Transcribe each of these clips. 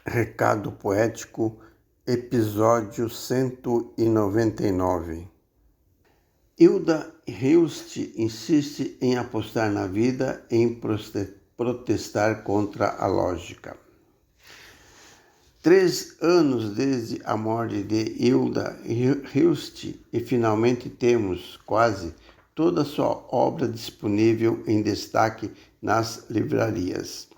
Recado Poético, episódio 199. Hilda Hilst insiste em apostar na vida, em protestar contra a lógica. 3 anos desde a morte de Hilda Hilst e finalmente temos quase toda a sua obra disponível em destaque nas livrarias.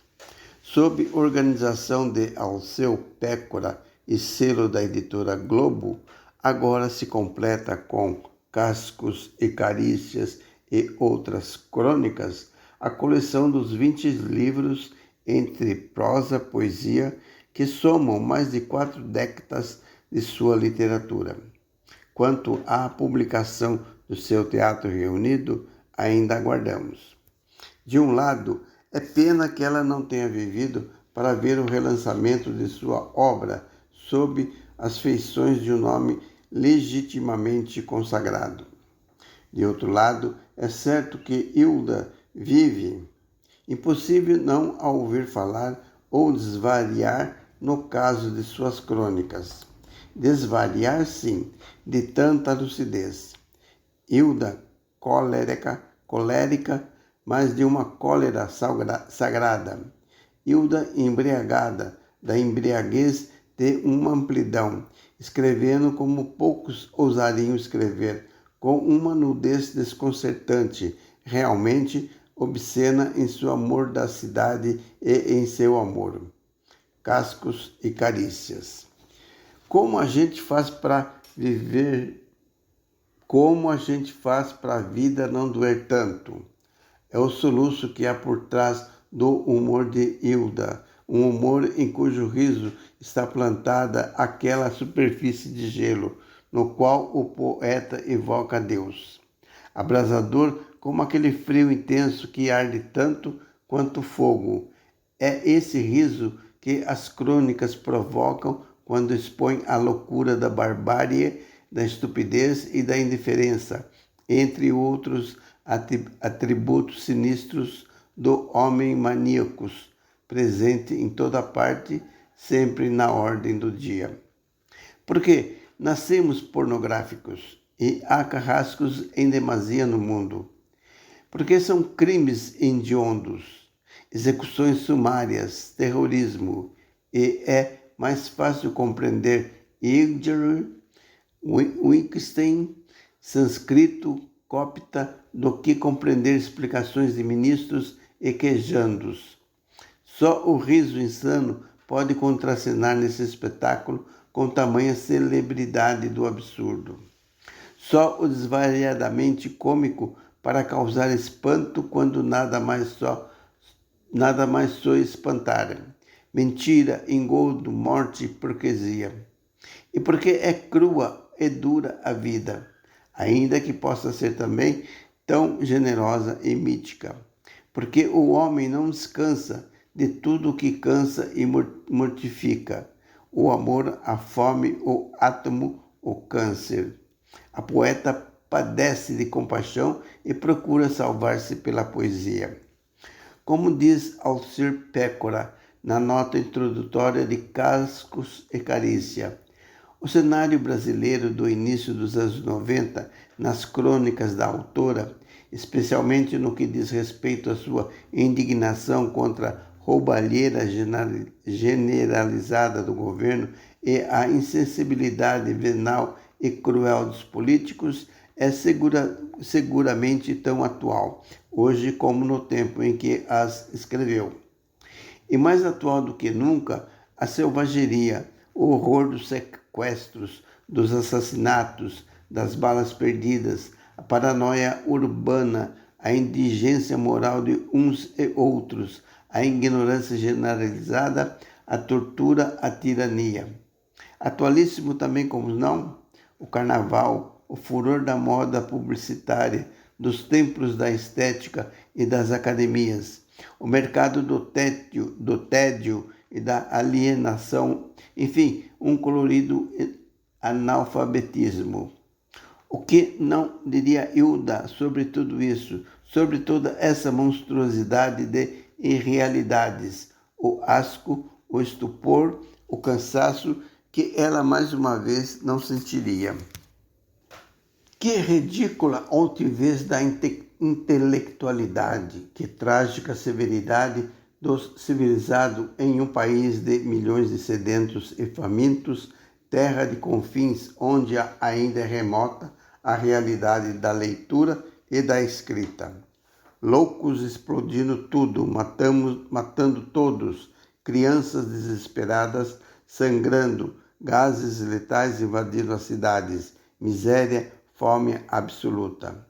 Sob organização de Alceu Pécora e selo da editora Globo, agora se completa com Cascos e Carícias e outras crônicas, a coleção dos 20 livros entre prosa e poesia que somam mais de 4 décadas de sua literatura. Quanto à publicação do seu Teatro Reunido, ainda aguardamos. De um lado, é pena que ela não tenha vivido para ver o relançamento de sua obra sob as feições de um nome legitimamente consagrado. De outro lado, é certo que Hilda vive. Impossível não a ouvir falar ou desvariar no caso de suas crônicas. Desvariar, sim, de tanta lucidez. Hilda, colérica, mas de uma cólera sagrada. Hilda embriagada, da embriaguez de uma amplidão, escrevendo como poucos ousariam escrever, com uma nudez desconcertante, realmente obscena em sua mordacidade e em seu amor. Cascos e Carícias. Como a gente faz para viver? Como a gente faz para a vida não doer tanto? É o soluço que há por trás do humor de Hilda, um humor em cujo riso está plantada aquela superfície de gelo, no qual o poeta evoca Deus. Abrasador como aquele frio intenso que arde tanto quanto o fogo. É esse riso que as crônicas provocam quando expõem a loucura da barbárie, da estupidez e da indiferença, entre outros atributos sinistros do homem maníacos, presente em toda parte, sempre na ordem do dia. Porque nascemos pornográficos e há carrascos em demasia no mundo. Porque são crimes hediondos, execuções sumárias, terrorismo, e é mais fácil compreender Igor, Wittgenstein, sânscrito, copta, do que compreender explicações de ministros e quejandos. Só o riso insano pode contracenar nesse espetáculo com tamanha celebridade do absurdo. Só o desvariadamente cômico para causar espanto quando nada mais só espantar. Mentira, engodo, morte e hipocrisia. E porque é crua e dura a vida, ainda que possa ser também tão generosa e mítica. Porque o homem não descansa de tudo o que cansa e mortifica. O amor, a fome, o átomo, o câncer. A poeta padece de compaixão e procura salvar-se pela poesia. Como diz Alceu Pécora na nota introdutória de Cascos e Carícia, o cenário brasileiro do início dos anos 90, nas crônicas da autora, especialmente no que diz respeito à sua indignação contra a roubalheira generalizada do governo e a insensibilidade venal e cruel dos políticos, é seguramente tão atual, hoje como no tempo em que as escreveu. E mais atual do que nunca, a selvageria, o horror dos sequestros, dos assassinatos, das balas perdidas, a paranoia urbana, a indigência moral de uns e outros, a ignorância generalizada, a tortura, a tirania. Atualíssimo também como não, o carnaval, o furor da moda publicitária, dos templos da estética e das academias, o mercado do tédio e da alienação, enfim, um colorido analfabetismo. O que não diria Hilda sobre tudo isso, sobre toda essa monstruosidade de irrealidades, o asco, o estupor, o cansaço que ela mais uma vez não sentiria. Que ridícula altivez da intelectualidade, que trágica severidade do civilizado em um país de milhões de sedentos e famintos, terra de confins onde ainda é remota a realidade da leitura e da escrita. Loucos explodindo tudo, matando todos, crianças desesperadas, sangrando, gases letais invadindo as cidades, miséria, fome absoluta.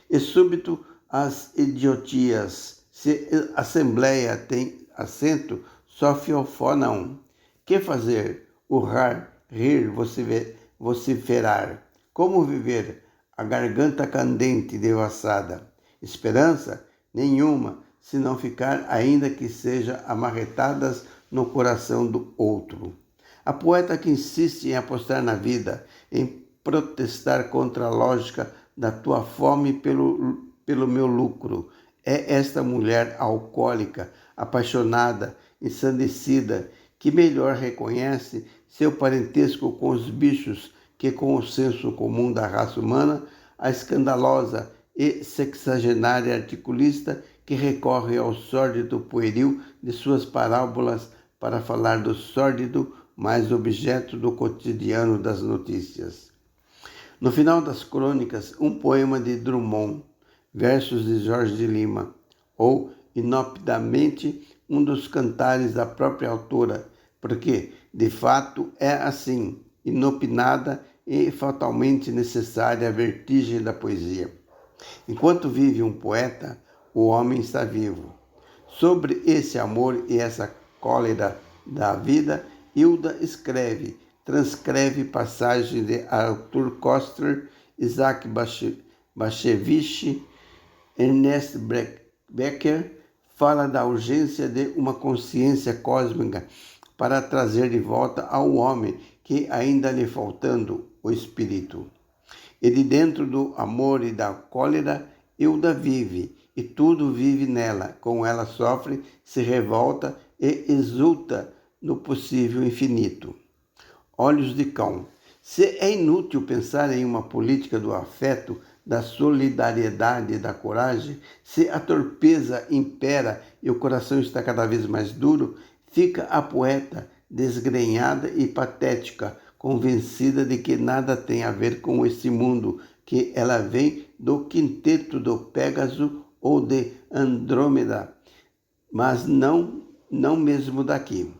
E súbito as idiotias, se a assembleia tem assento, só fiofonam. Que fazer? Urrar, rir, vociferar. Como viver? A garganta candente, devassada. Esperança? Nenhuma, se não ficar, ainda que seja amarretadas no coração do outro. A poeta que insiste em apostar na vida, em protestar contra a lógica da tua fome pelo meu lucro, é esta mulher alcoólica, apaixonada, ensandecida, que melhor reconhece seu parentesco com os bichos que com o senso comum da raça humana, a escandalosa e sexagenária articulista que recorre ao sórdido pueril de suas parábolas para falar do sórdido mais objeto do cotidiano das notícias. No final das crônicas, um poema de Drummond, versos de Jorge de Lima, ou, inopinadamente, um dos cantares da própria autora, porque, de fato, é assim, inopinada e fatalmente necessária a vertigem da poesia. Enquanto vive um poeta, o homem está vivo. Sobre esse amor e essa cólera da vida, Hilda transcreve passagens de Arthur Koestler, Isaac Bashevis, Ernest Becker, fala da urgência de uma consciência cósmica para trazer de volta ao homem que ainda lhe faltando o espírito. E de dentro do amor e da cólera, Hilda vive, e tudo vive nela, com ela sofre, se revolta e exulta no possível infinito. Olhos de cão. Se é inútil pensar em uma política do afeto, da solidariedade e da coragem, se a torpeza impera e o coração está cada vez mais duro, fica a poeta desgrenhada e patética, convencida de que nada tem a ver com esse mundo, que ela vem do quinteto do Pégaso ou de Andrômeda, mas não mesmo daqui.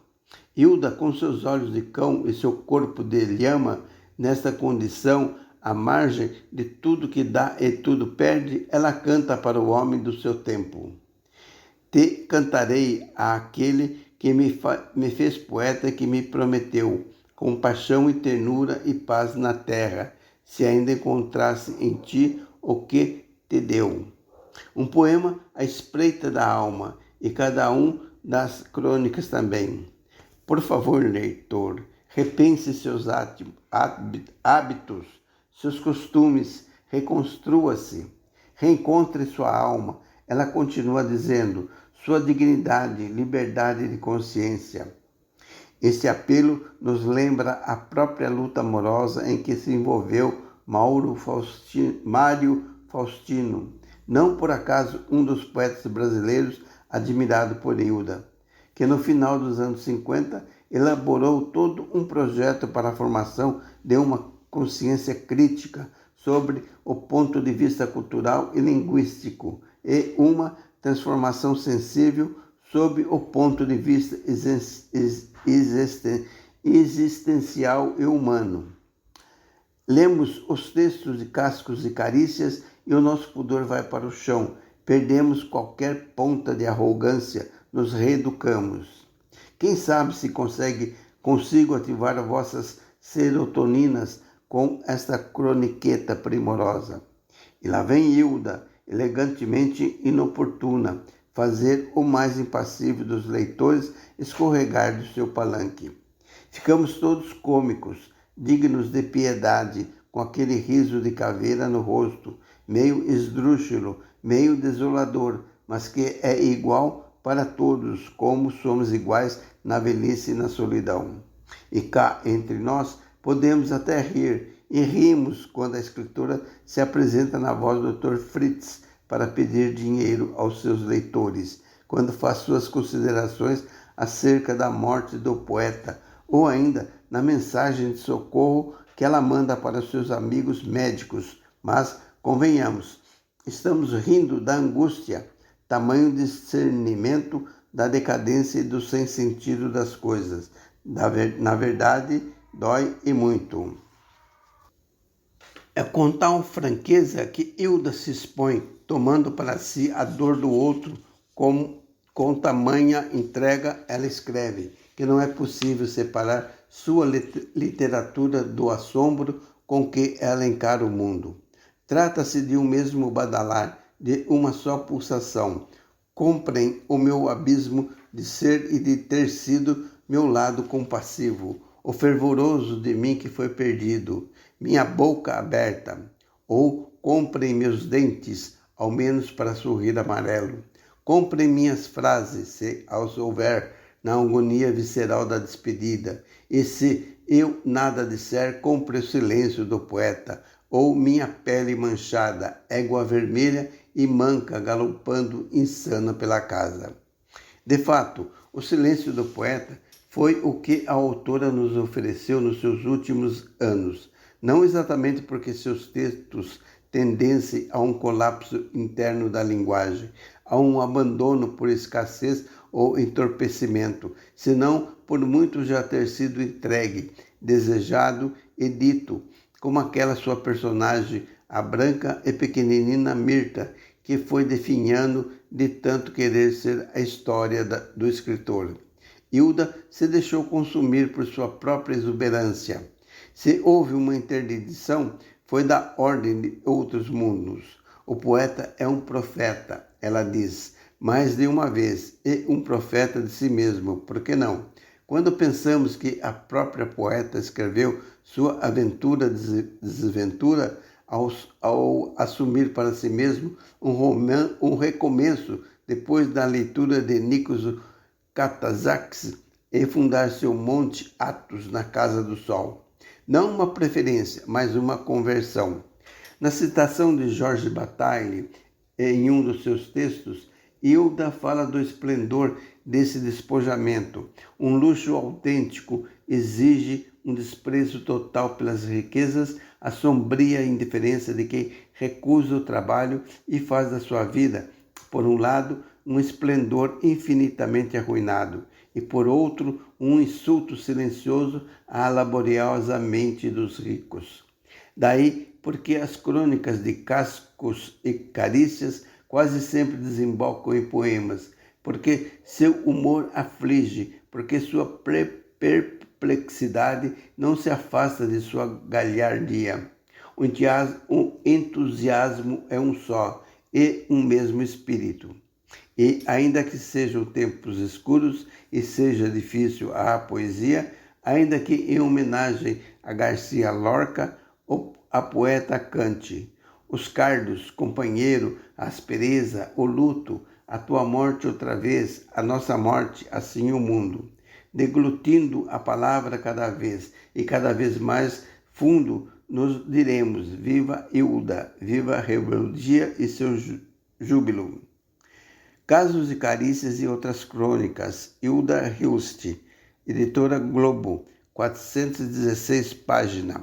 Hilda, com seus olhos de cão e seu corpo de lhama, nesta condição, à margem de tudo que dá e tudo perde, ela canta para o homem do seu tempo. Te cantarei àquele que me fez poeta e que me prometeu compaixão e ternura e paz na terra, se ainda encontrasse em ti o que te deu. Um poema à espreita da alma, e cada um das crônicas também. Por favor, leitor, repense seus hábitos, seus costumes, reconstrua-se, reencontre sua alma. Ela continua dizendo, sua dignidade, liberdade de consciência. Esse apelo nos lembra a própria luta amorosa em que se envolveu Mário Faustino, não por acaso um dos poetas brasileiros admirado por Hilda, que no final dos anos 50 elaborou todo um projeto para a formação de uma consciência crítica sobre o ponto de vista cultural e linguístico e uma transformação sensível sob o ponto de vista existencial e humano. Lemos os textos de Cascos e Carícias e o nosso pudor vai para o chão. Perdemos qualquer ponta de arrogância, nos reeducamos. Quem sabe se consigo ativar vossas serotoninas com esta croniqueta primorosa. E lá vem Hilda, elegantemente inoportuna, fazer o mais impassível dos leitores escorregar do seu palanque. Ficamos todos cômicos, dignos de piedade, com aquele riso de caveira no rosto, meio esdrúxulo, meio desolador, mas que é igual para todos, como somos iguais na velhice e na solidão. E cá entre nós podemos até rir, e rimos quando a escritora se apresenta na voz do Dr. Fritz para pedir dinheiro aos seus leitores, quando faz suas considerações acerca da morte do poeta, ou ainda na mensagem de socorro que ela manda para os seus amigos médicos. Mas, convenhamos, estamos rindo da angústia, tamanho discernimento da decadência e do sem-sentido das coisas. Na verdade, dói e muito. É com tal franqueza que Hilda se expõe, tomando para si a dor do outro, com tamanha entrega ela escreve, que não é possível separar sua literatura do assombro com que ela encara o mundo. Trata-se de um mesmo badalar, de uma só pulsação. Comprem o meu abismo de ser e de ter sido meu lado compassivo, o fervoroso de mim que foi perdido, minha boca aberta. Ou comprem meus dentes, ao menos para sorrir amarelo. Comprem minhas frases, se as houver, na agonia visceral da despedida. E se eu nada disser, compre o silêncio do poeta, ou minha pele manchada, égua vermelha e manca galopando insana pela casa. De fato, o silêncio do poeta foi o que a autora nos ofereceu nos seus últimos anos, não exatamente porque seus textos tendessem a um colapso interno da linguagem, a um abandono por escassez ou entorpecimento, senão por muito já ter sido entregue, desejado e dito, como aquela sua personagem, a branca e pequenina Mirta, que foi definhando de tanto querer ser a história do escritor. Hilda se deixou consumir por sua própria exuberância. Se houve uma interdição, foi da ordem de outros mundos. O poeta é um profeta, ela diz, mais de uma vez, e um profeta de si mesmo, por que não? Quando pensamos que a própria poeta escreveu sua aventura-desventura ao assumir para si mesmo um recomeço depois da leitura de Nikos Kazantzakis e fundar seu Monte Athos na Casa do Sol. Não uma preferência, mas uma conversão. Na citação de Georges Bataille, em um dos seus textos, Hilda fala do esplendor desse despojamento. Um luxo autêntico exige um desprezo total pelas riquezas, a sombria indiferença de quem recusa o trabalho e faz da sua vida, por um lado, um esplendor infinitamente arruinado, e por outro, um insulto silencioso à laboriosa mente dos ricos. Daí porque as crônicas de Cascos e Carícias quase sempre desembocam em poemas, porque seu humor aflige, porque sua perplexidade não se afasta de sua galhardia. O entusiasmo é um só e um mesmo espírito. E, ainda que sejam tempos escuros e seja difícil a poesia, ainda que em homenagem a Garcia Lorca, a poeta cante: os cardos, companheiro, a aspereza, o luto, a tua morte outra vez, a nossa morte, assim o mundo. Deglutindo a palavra cada vez e cada vez mais fundo, nos diremos: viva Hilda, viva a rebeldia e seu júbilo. Casos e Carícias e Outras Crônicas, Hilda Hilst, editora Globo, 416 páginas.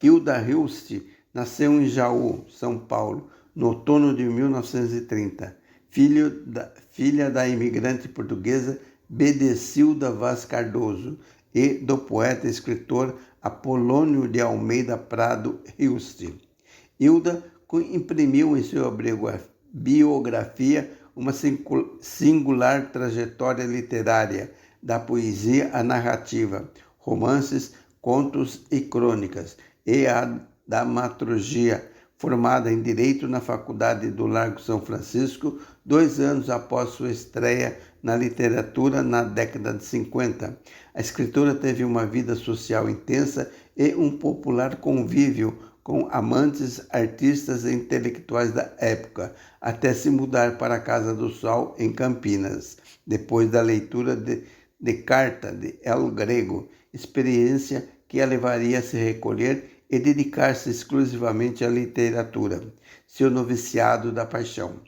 Hilda Hilst nasceu em Jaú, São Paulo, no outono de 1930, filha da imigrante portuguesa Bedecilda Vaz Cardoso e do poeta e escritor Apolônio de Almeida Prado Hilst. Hilda imprimiu em sua biografia uma singular trajetória literária, da poesia à narrativa, romances, contos e crônicas, e a dramaturgia, formada em Direito na Faculdade do Largo São Francisco, 2 anos após sua estreia na literatura na década de 50. A escritora teve uma vida social intensa e um popular convívio com amantes, artistas e intelectuais da época, até se mudar para a Casa do Sol, em Campinas, depois da leitura de Carta de El Grego, experiência que a levaria a se recolher e dedicar-se exclusivamente à literatura, seu noviciado da paixão.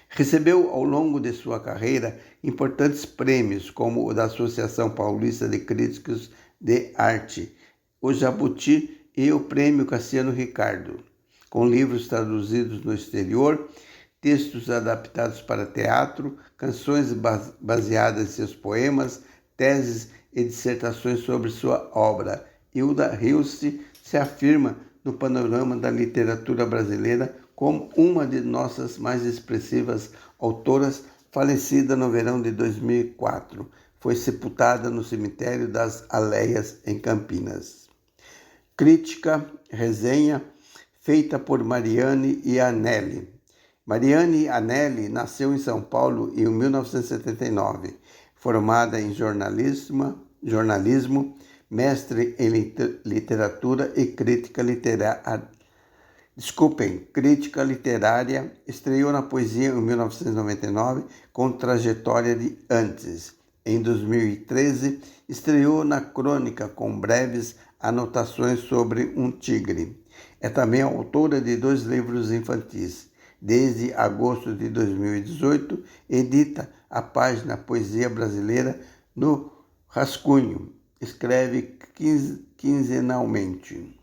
Recebeu, ao longo de sua carreira, importantes prêmios, como o da Associação Paulista de Críticos de Arte, o Jabuti e o Prêmio Cassiano Ricardo, com livros traduzidos no exterior, textos adaptados para teatro, canções baseadas em seus poemas, teses e dissertações sobre sua obra. Hilda Hilst se afirma no panorama da literatura brasileira como uma de nossas mais expressivas autoras, falecida no verão de 2004. Foi sepultada no cemitério das Aleias, em Campinas. Crítica, resenha, feita por Mariane Iannelli. Mariane Iannelli nasceu em São Paulo em 1979, formada em jornalismo, mestre em literatura e crítica literária, estreou na poesia em 1999 com trajetória de Antes. Em 2013, estreou na crônica com breves anotações sobre um tigre. É também autora de 2 livros infantis. Desde agosto de 2018, edita a página Poesia Brasileira no Rascunho. Escreve quinzenalmente.